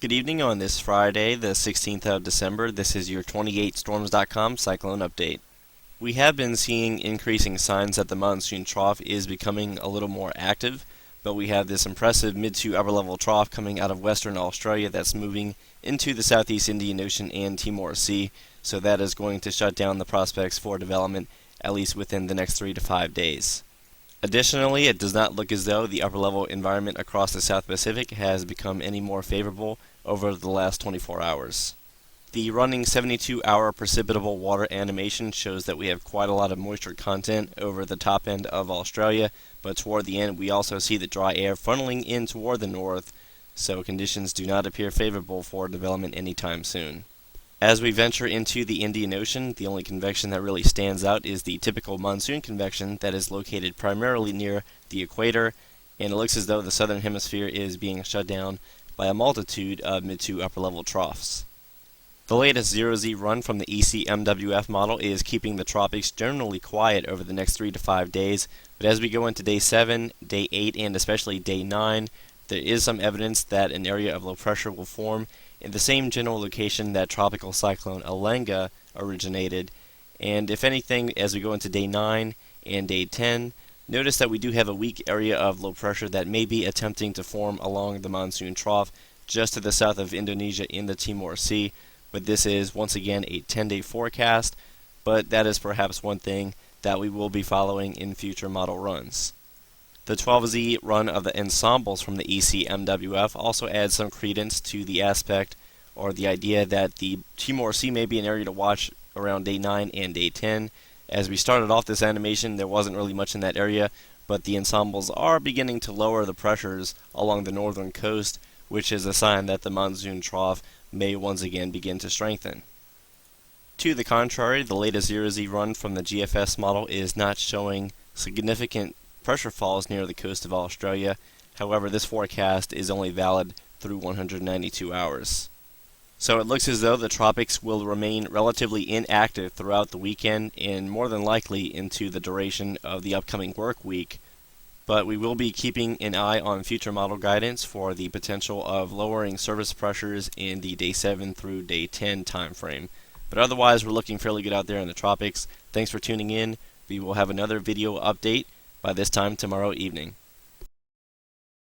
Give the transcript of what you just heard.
Good evening on this Friday, the 16th of December. This is your 28storms.com cyclone update. We have been seeing increasing signs that the monsoon trough is becoming a little more active, but we have this impressive mid to upper level trough coming out of Western Australia that's moving into the Southeast Indian Ocean and Timor Sea, so that is going to shut down the prospects for development at least within the next 3 to 5 days. Additionally, it does not look as though the upper level environment across the South Pacific has become any more favorable over the last 24 hours. The running 72-hour precipitable water animation shows that we have quite a lot of moisture content over the top end of Australia, but toward the end we also see the dry air funneling in toward the north, so conditions do not appear favorable for development anytime soon. As we venture into the Indian Ocean, the only convection that really stands out is the typical monsoon convection that is located primarily near the equator, and it looks as though the southern hemisphere is being shut down by a multitude of mid to upper level troughs. The latest 0Z run from the ECMWF model is keeping the tropics generally quiet over the next 3 to 5 days, but as we go into day 7, day 8, and especially day 9, there is some evidence that an area of low pressure will form in the same general location that tropical cyclone Alenga originated, and if anything, as we go into day 9 and day 10, notice that we do have a weak area of low pressure that may be attempting to form along the monsoon trough just to the south of Indonesia in the Timor Sea, but this is once again a 10-day forecast, but that is perhaps one thing that we will be following in future model runs. The 12Z run of the ensembles from the ECMWF also adds some credence to the aspect or the idea that the Timor Sea may be an area to watch around day 9 and day 10. As we started off this animation, there wasn't really much in that area, but the ensembles are beginning to lower the pressures along the northern coast, which is a sign that the monsoon trough may once again begin to strengthen. To the contrary, the latest 0Z run from the GFS model is not showing significant pressure falls near the coast of Australia. However, this forecast is only valid through 192 hours. So it looks as though the tropics will remain relatively inactive throughout the weekend and more than likely into the duration of the upcoming work week. But we will be keeping an eye on future model guidance for the potential of lowering surface pressures in the day 7 through day 10 time frame. But otherwise, we're looking fairly good out there in the tropics. Thanks for tuning in. We will have another video update by this time tomorrow evening.